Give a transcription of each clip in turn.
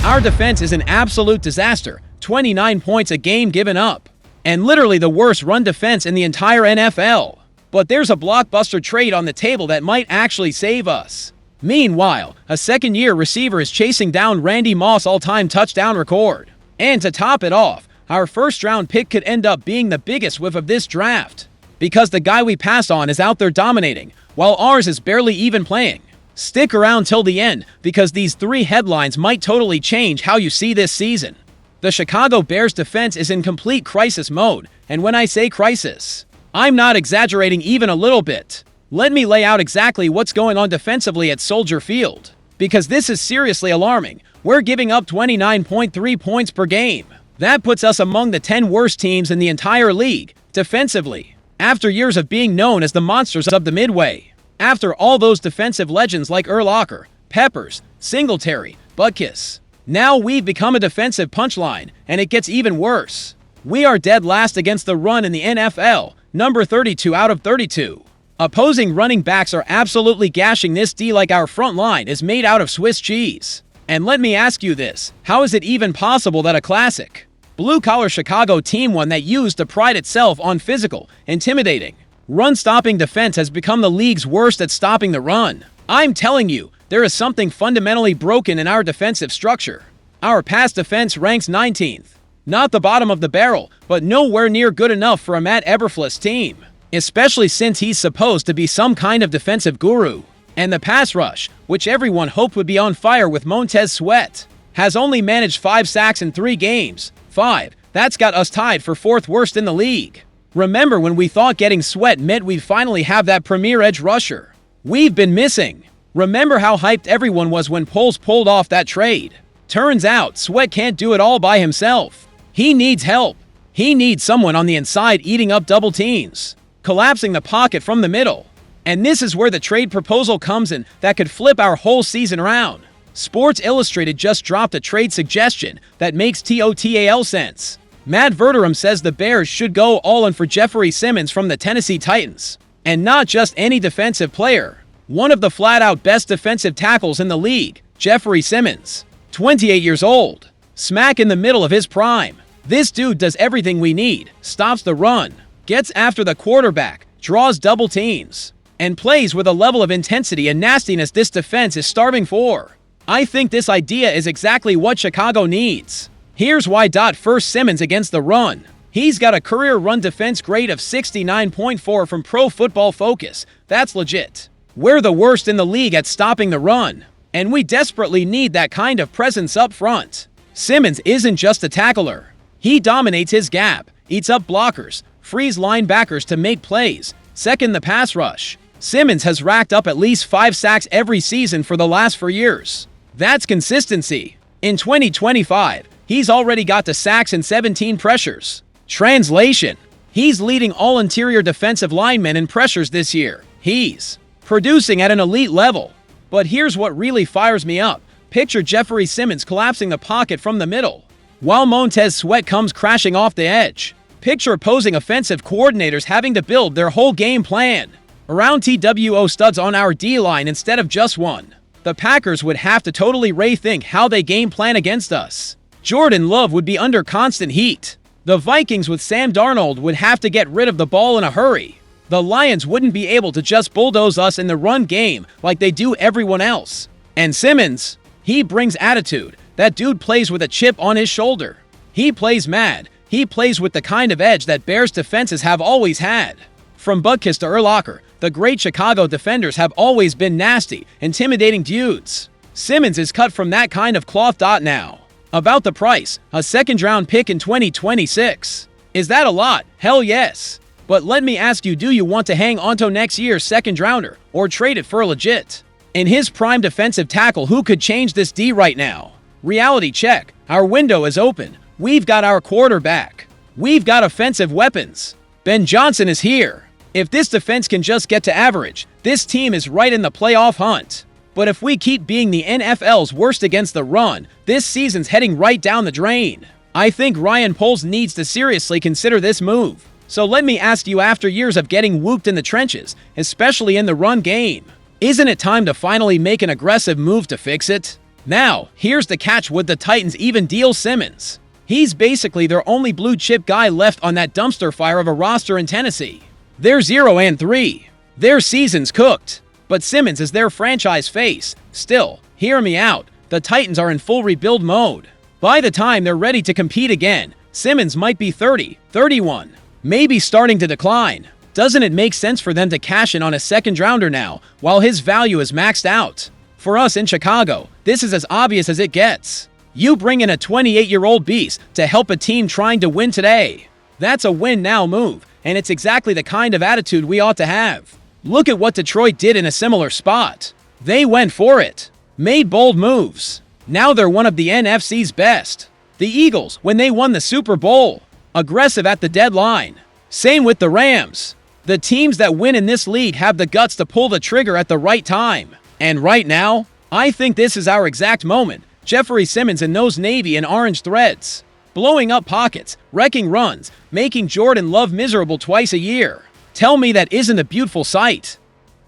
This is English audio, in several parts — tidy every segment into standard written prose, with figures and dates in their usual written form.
Our defense is an absolute disaster, 29 points a game given up, and literally the worst run defense in the entire NFL. But there's a blockbuster trade on the table that might actually save us. Meanwhile, a second-year receiver is chasing down Randy Moss' all-time touchdown record. And to top it off, our first-round pick could end up being the biggest whiff of this draft, because the guy we passed on is out there dominating, while ours is barely even playing. Stick around till the end, because these three headlines might totally change how you see this season. The Chicago Bears defense is in complete crisis mode, and when I say crisis, I'm not exaggerating even a little bit. Let me lay out exactly what's going on defensively at Soldier Field, because this is seriously alarming. We're giving up 29.3 points per game. That puts us among the 10 worst teams in the entire league, defensively, after years of being known as the monsters of the Midway. After all those defensive legends like Urlacher, Peppers, Singletary, Butkus. Now we've become a defensive punchline, and it gets even worse. We are dead last against the run in the NFL, number 32 out of 32. Opposing running backs are absolutely gashing this D like our front line is made out of Swiss cheese. And let me ask you this, how is it even possible that a classic, blue-collar Chicago team, one that used to pride itself on physical, intimidating, run-stopping defense, has become the league's worst at stopping the run? I'm telling you, there is something fundamentally broken in our defensive structure. Our pass defense ranks 19th. Not the bottom of the barrel, but nowhere near good enough for a Matt Eberflus team, especially since he's supposed to be some kind of defensive guru. And the pass rush, which everyone hoped would be on fire with Montez Sweat, has only managed 5 sacks in 3 games. 5. That's got us tied for 4th worst in the league. Remember when we thought getting Sweat meant we'd finally have that premier edge rusher? We've been missing. Remember how hyped everyone was when Poles pulled off that trade? Turns out Sweat can't do it all by himself. He needs help. He needs someone on the inside eating up double teams, collapsing the pocket from the middle. And this is where the trade proposal comes in that could flip our whole season around. Sports Illustrated just dropped a trade suggestion that makes total sense. Matt Verderame says the Bears should go all in for Jeffrey Simmons from the Tennessee Titans. And not just any defensive player. One of the flat-out best defensive tackles in the league, Jeffrey Simmons. 28 years old. Smack in the middle of his prime. This dude does everything we need. Stops the run. Gets after the quarterback. Draws double teams. And plays with a level of intensity and nastiness this defense is starving for. I think this idea is exactly what Chicago needs. Here's why. First, Simmons against the run. He's got a career run defense grade of 69.4 from Pro Football Focus. That's legit. We're the worst in the league at stopping the run, and we desperately need that kind of presence up front. Simmons isn't just a tackler. He dominates his gap, eats up blockers, frees linebackers to make plays. Second, the pass rush. Simmons has racked up at least 5 sacks every season for the last 4 years. That's consistency. In 2025, he's already got to sacks and 17 pressures. Translation: he's leading all interior defensive linemen in pressures this year. He's producing at an elite level. But here's what really fires me up. Picture Jeffrey Simmons collapsing the pocket from the middle, while Montez Sweat comes crashing off the edge. Picture opposing offensive coordinators having to build their whole game plan around TWO studs on our D-line instead of just one. The Packers would have to totally rethink how they game plan against us. Jordan Love would be under constant heat. The Vikings with Sam Darnold would have to get rid of the ball in a hurry. The Lions wouldn't be able to just bulldoze us in the run game like they do everyone else. And Simmons, he brings attitude. That dude plays with a chip on his shoulder. He plays mad. He plays with the kind of edge that Bears defenses have always had. From Butkus to Urlacher, the great Chicago defenders have always been nasty, intimidating dudes. Simmons is cut from that kind of cloth. Now, about the price, a second-round pick in 2026. Is that a lot? Hell yes. But let me ask you, do you want to hang onto next year's second-rounder or trade it for a legit? In his prime defensive tackle, who could change this D right now? Reality check. Our window is open. We've got our quarterback. We've got offensive weapons. Ben Johnson is here. If this defense can just get to average, this team is right in the playoff hunt. But if we keep being the NFL's worst against the run, this season's heading right down the drain. I think Ryan Poles needs to seriously consider this move. So let me ask you, after years of getting whooped in the trenches, especially in the run game, isn't it time to finally make an aggressive move to fix it? Now, here's the catch: would the Titans even deal Simmons? He's basically their only blue-chip guy left on that dumpster fire of a roster in Tennessee. They're 0-3. Their season's cooked. But Simmons is their franchise face. Still, hear me out. The Titans are in full rebuild mode. By the time they're ready to compete again, Simmons might be 30, 31, maybe starting to decline. Doesn't it make sense for them to cash in on a second-rounder now, while his value is maxed out? For us in Chicago, this is as obvious as it gets. You bring in a 28-year-old beast to help a team trying to win today. That's a win-now move, and it's exactly the kind of attitude we ought to have. Look at what Detroit did in a similar spot. They went for it, made bold moves. Now they're one of the NFC's best. The Eagles, when they won the Super Bowl, aggressive at the deadline. Same with the Rams. The teams that win in this league have the guts to pull the trigger at the right time. And right now, I think this is our exact moment. Jeffrey Simmons in those navy and orange threads. Blowing up pockets, wrecking runs, making Jordan Love miserable twice a year. Tell me that isn't a beautiful sight.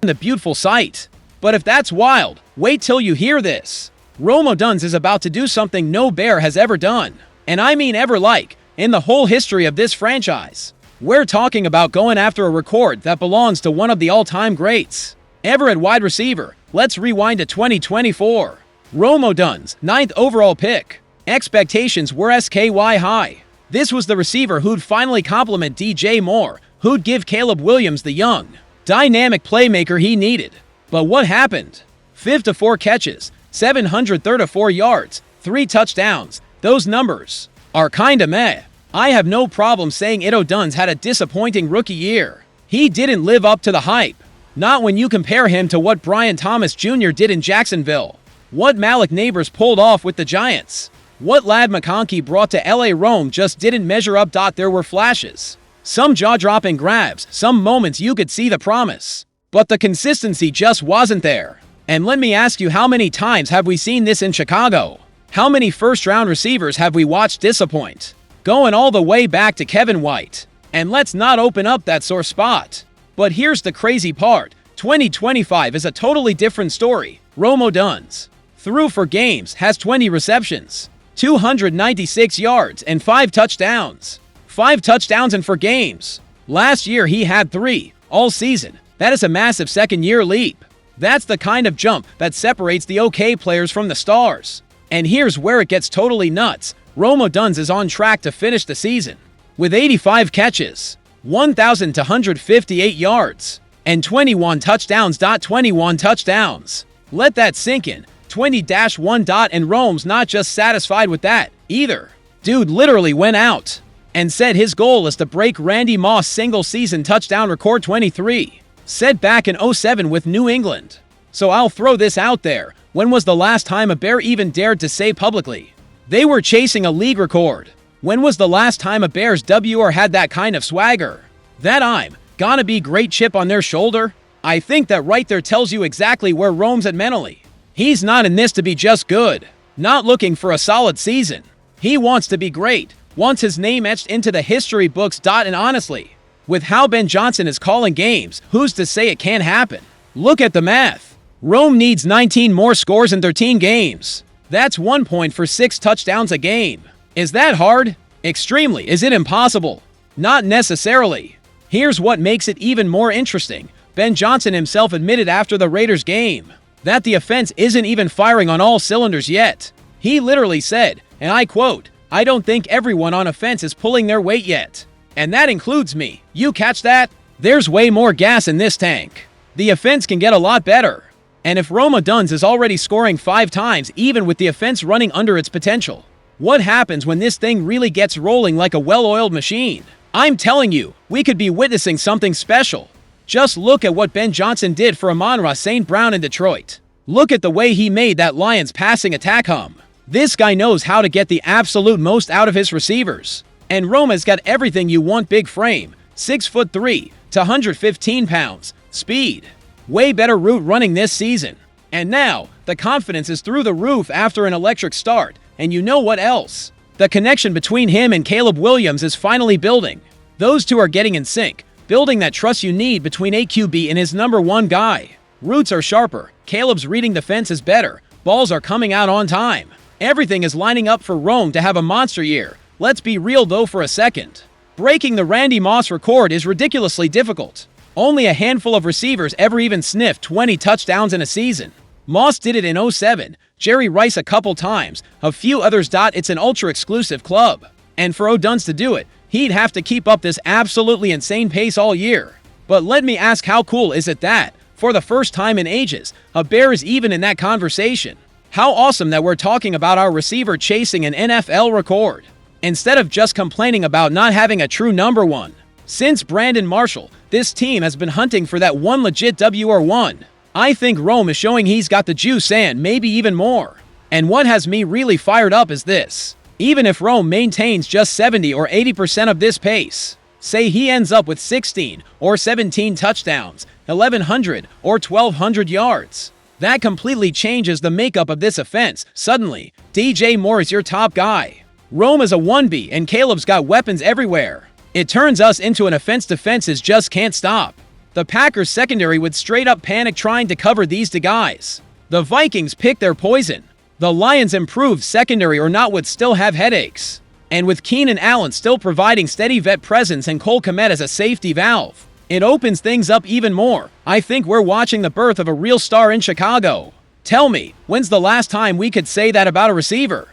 But if that's wild, wait till you hear this. Rome Odunze is about to do something no Bear has ever done. And I mean ever, like, in the whole history of this franchise. We're talking about going after a record that belongs to one of the all-time greats. Ever at wide receiver, let's rewind to 2024. Rome Odunze, 9th overall pick. Expectations were SKY high. This was the receiver who'd finally complement DJ Moore, who'd give Caleb Williams the young, dynamic playmaker he needed. But what happened? 54 catches, 734 yards, 3 touchdowns. Those numbers are kinda meh. I have no problem saying Odunze had a disappointing rookie year. He didn't live up to the hype. Not when you compare him to what Brian Thomas Jr. did in Jacksonville. What Malik Neighbors pulled off with the Giants. What Ladd McConkey brought to LA Rome just didn't measure up. There were flashes. Some jaw-dropping grabs, some moments you could see the promise. But the consistency just wasn't there. And let me ask you, how many times have we seen this in Chicago? How many first-round receivers have we watched disappoint? Going all the way back to Kevin White. And let's not open up that sore spot. But here's the crazy part. 2025 is a totally different story. Rome Odunze, threw for games, has 20 receptions, 296 yards, and 5 touchdowns. 5 touchdowns and 4 games. Last year he had 3, all season. That is a massive second-year leap. That's the kind of jump that separates the okay players from the stars. And here's where it gets totally nuts. Rome Odunze is on track to finish the season with 85 catches, 1,258 yards, and 21 touchdowns. 21 touchdowns. Let that sink in. 20-1. And Rome's not just satisfied with that either. Dude literally went out and said his goal is to break Randy Moss' single-season touchdown record, 23, set back in 2007 with New England. So I'll throw this out there. When was the last time a Bear even dared to say publicly they were chasing a league record? When was the last time a Bears WR had that kind of swagger? That I'm gonna be great chip on their shoulder? I think that right there tells you exactly where Rome's at mentally. He's not in this to be just good, not looking for a solid season. He wants to be great, wants his name etched into the history books. And honestly, with how Ben Johnson is calling games, who's to say it can't happen? Look at the math. Rome needs 19 more scores in 13 games. That's 1 point for 6 touchdowns a game. Is that hard? Extremely. Is it impossible? Not necessarily. Here's what makes it even more interesting. Ben Johnson himself admitted after the Raiders game that the offense isn't even firing on all cylinders yet. He literally said, and I quote, "I don't think everyone on offense is pulling their weight yet. And that includes me." You catch that? There's way more gas in this tank. The offense can get a lot better. And if Rome Odunze is already scoring 5 times, even with the offense running under its potential, what happens when this thing really gets rolling like a well-oiled machine? I'm telling you, we could be witnessing something special. Just look at what Ben Johnson did for Amon-Ra St. Brown in Detroit. Look at the way he made that Lions passing attack hum. This guy knows how to get the absolute most out of his receivers. And Rome has got everything you want. Big frame, 6'3" to 115 pounds, speed. Way better route running this season. And now, the confidence is through the roof after an electric start. And you know what else? The connection between him and Caleb Williams is finally building. Those two are getting in sync, building that trust you need between a QB and his number 1 guy. Routes are sharper, Caleb's reading the fence is better, Balls are coming out on time. Everything is lining up for Rome to have a monster year. Let's be real though for a second. Breaking the Randy Moss record is ridiculously difficult. Only a handful of receivers ever even sniffed 20 touchdowns in a season. Moss did it in 2007, Jerry Rice a couple times, a few others. It's an ultra-exclusive club. And for Odunze to do it, he'd have to keep up this absolutely insane pace all year. But let me ask, how cool is it that, for the first time in ages, a Bear is even in that conversation? How awesome that we're talking about our receiver chasing an NFL record, instead of just complaining about not having a true number one. Since Brandon Marshall, this team has been hunting for that one legit WR1. I think Rome is showing he's got the juice and maybe even more. And what has me really fired up is this. Even if Rome maintains just 70 or 80% of this pace, say he ends up with 16 or 17 touchdowns, 1,100 or 1,200 yards, that completely changes the makeup of this offense. Suddenly, DJ Moore is your top guy. Rome is a 1B and Caleb's got weapons everywhere. It turns us into an offense defenses just can't stop. The Packers secondary would straight up panic trying to cover these two guys. The Vikings pick their poison. The Lions improved secondary or not would still have headaches. And with Keenan Allen still providing steady vet presence and Cole Kmet as a safety valve, it opens things up even more. I think we're watching the birth of a real star in Chicago. Tell me, when's the last time we could say that about a receiver?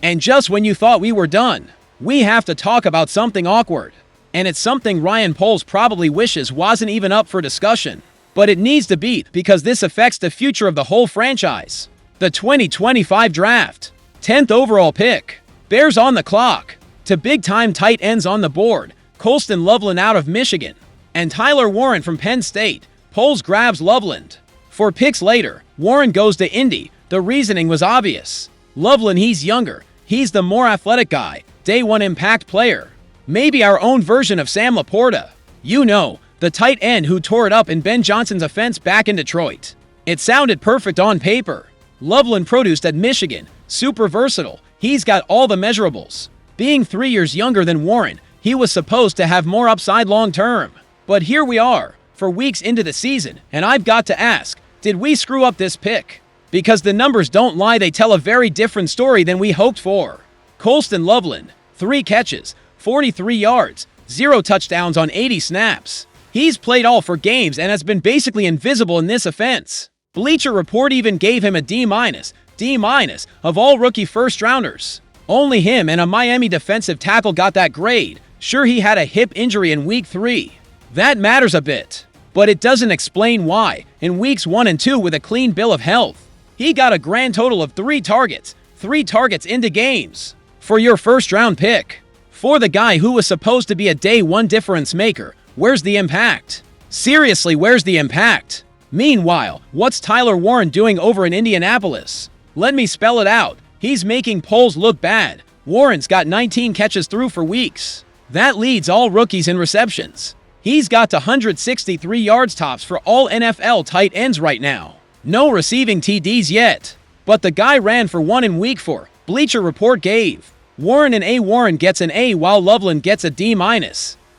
And just when you thought we were done, we have to talk about something awkward. And it's something Ryan Poles probably wishes wasn't even up for discussion. But it needs to be, because this affects the future of the whole franchise. The 2025 draft. 10th overall pick. Bears on the clock. To big-time tight ends on the board. Colston Loveland out of Michigan. And Tyler Warren from Penn State. Poles grabs Loveland. For picks later, Warren goes to Indy. The reasoning was obvious. Loveland, he's younger. He's the more athletic guy. Day one impact player. Maybe our own version of Sam Laporta. You know, the tight end who tore it up in Ben Johnson's offense back in Detroit. It sounded perfect on paper. Loveland produced at Michigan. Super versatile. He's got all the measurables. Being 3 years younger than Warren, he was supposed to have more upside long term. But here we are, for weeks into the season, and I've got to ask, did we screw up this pick? Because the numbers don't lie, they tell a very different story than we hoped for. Colston Loveland, 3 catches, 43 yards, 0 touchdowns on 80 snaps. He's played all 4 games and has been basically invisible in this offense. Bleacher Report even gave him a D-, of all rookie first-rounders. Only him and a Miami defensive tackle got that grade. Sure, he had a hip injury in Week 3. That matters a bit. But it doesn't explain why, in Weeks 1 and 2 with a clean bill of health, he got a grand total of 3 targets into games. For your first-round pick. For the guy who was supposed to be a day one difference maker, where's the impact? Seriously, where's the impact? Meanwhile, what's Tyler Warren doing over in Indianapolis? Let me spell it out. He's making Poles look bad. Warren's got 19 catches through for weeks. That leads all rookies in receptions. He's got 163 yards tops for all NFL tight ends right now. No receiving TDs yet. But the guy ran for 1 in Week 4. Bleacher Report gave Warren an A. Warren gets an A while Loveland gets a D-.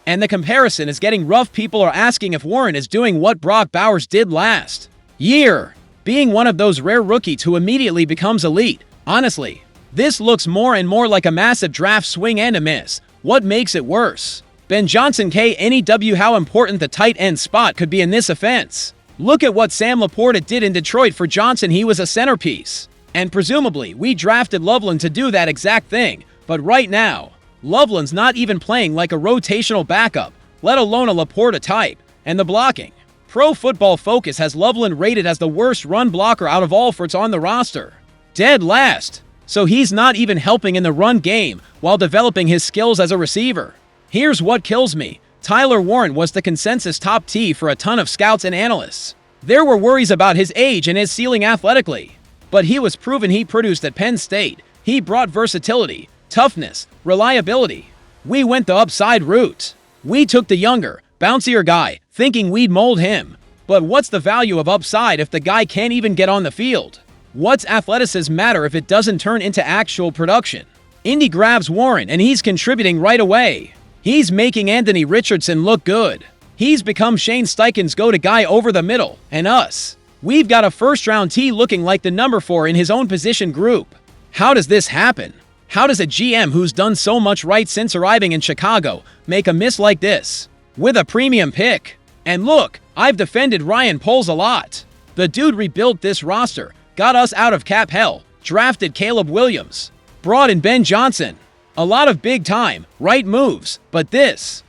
And the comparison is getting rough. People are asking if Warren is doing what Brock Bowers did last year, being one of those rare rookies who immediately becomes elite. Honestly, this looks more and more like a massive draft swing and a miss. What makes it worse? Ben Johnson KNEW, how important the tight end spot could be in this offense. Look at what Sam Laporta did in Detroit for Johnson. He was a centerpiece. And presumably, we drafted Loveland to do that exact thing. But right now, Loveland's not even playing like a rotational backup, let alone a Laporta type. And the blocking. Pro Football Focus has Loveland rated as the worst run blocker out of all forts on the roster. Dead last. So he's not even helping in the run game while developing his skills as a receiver. Here's what kills me. Tyler Warren was the consensus top T for a ton of scouts and analysts. There were worries about his age and his ceiling athletically. But he was proven. He produced at Penn State. He brought versatility, toughness, reliability. We went the upside route. We took the younger, bouncier guy, thinking we'd mold him. But what's the value of upside if the guy can't even get on the field? What's athleticism matter if it doesn't turn into actual production? Indy grabs Warren and he's contributing right away. He's making Anthony Richardson look good. He's become Shane Steichen's go-to guy over the middle, and us. We've got a first-round T looking like the number 4 in his own position group. How does this happen? How does a GM who's done so much right since arriving in Chicago make a miss like this? With a premium pick. And look, I've defended Ryan Poles a lot. The dude rebuilt this roster, got us out of cap hell, drafted Caleb Williams, brought in Ben Johnson. A lot of big-time, right moves, but this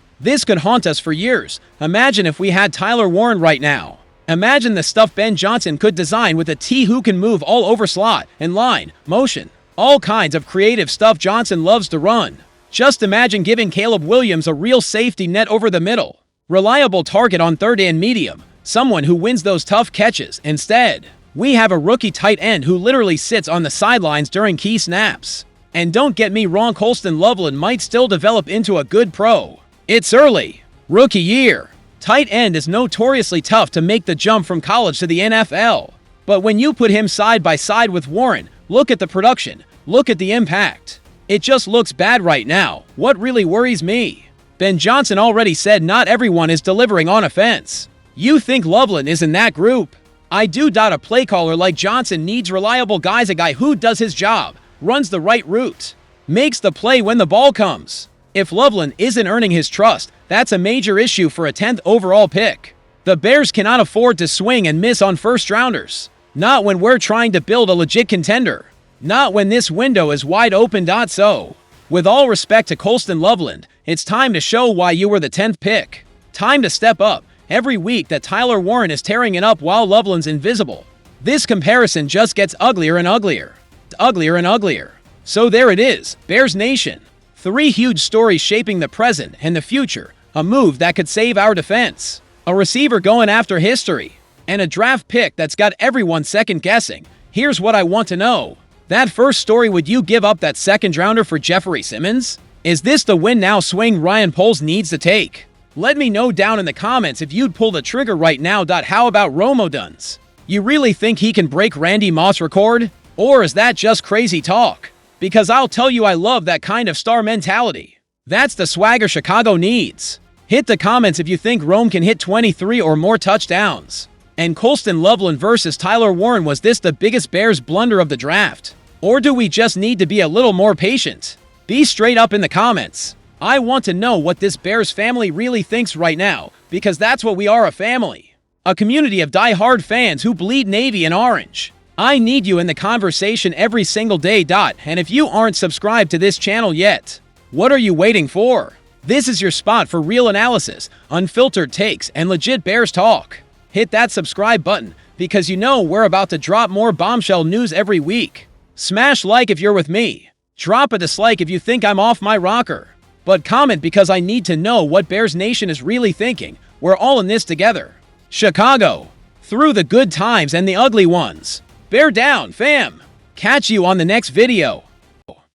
could haunt us for years. Imagine if we had Tyler Warren right now. Imagine the stuff Ben Johnson could design with a T who can move all over slot and line, motion, all kinds of creative stuff Johnson loves to run. Just imagine giving Caleb Williams a real safety net over the middle. Reliable target on third and medium, someone who wins those tough catches. Instead, we have a rookie tight end who literally sits on the sidelines during key snaps. And don't get me wrong, Colston Loveland might still develop into a good pro. It's early. Rookie year. Tight end is notoriously tough to make the jump from college to the NFL. But when you put him side by side with Warren, look at the production. Look at the impact. It just looks bad right now. What really worries me? Ben Johnson already said not everyone is delivering on offense. You think Loveland is in that group? I do. A play caller like Johnson needs reliable guys, a guy who does his job, runs the right route, makes the play when the ball comes. If Loveland isn't earning his trust, that's a major issue for a 10th overall pick. The Bears cannot afford to swing and miss on first-rounders. Not when we're trying to build a legit contender. Not when this window is wide open. So, with all respect to Colston Loveland, it's time to show why you were the 10th pick. Time to step up. Every week that Tyler Warren is tearing it up while Loveland's invisible. This comparison just gets uglier and uglier. Uglier and uglier. So there it is, Bears Nation. 3 huge stories shaping the present and the future. A move that could save our defense. A receiver going after history. And a draft pick that's got everyone second-guessing. Here's what I want to know. That first story, would you give up that second-rounder for Jeffrey Simmons? Is this the win-now swing Ryan Poles needs to take? Let me know down in the comments if you'd pull the trigger right now. How about Odunze? You really think he can break Randy Moss' record? Or is that just crazy talk? Because I'll tell you, I love that kind of star mentality. That's the swagger Chicago needs. Hit the comments if you think Rome can hit 23 or more touchdowns. And Colston Loveland versus Tyler Warren, was this the biggest Bears blunder of the draft? Or do we just need to be a little more patient? Be straight up in the comments. I want to know what this Bears family really thinks right now, because that's what we are, a family. A community of die-hard fans who bleed navy and orange. I need you in the conversation every single day. And if you aren't subscribed to this channel yet, what are you waiting for? This is your spot for real analysis, unfiltered takes, and legit Bears talk. Hit that subscribe button, because you know we're about to drop more bombshell news every week. Smash like if you're with me. Drop a dislike if you think I'm off my rocker. But comment, because I need to know what Bears Nation is really thinking. We're all in this together. Chicago. Through the good times and the ugly ones. Bear down, fam. Catch you on the next video.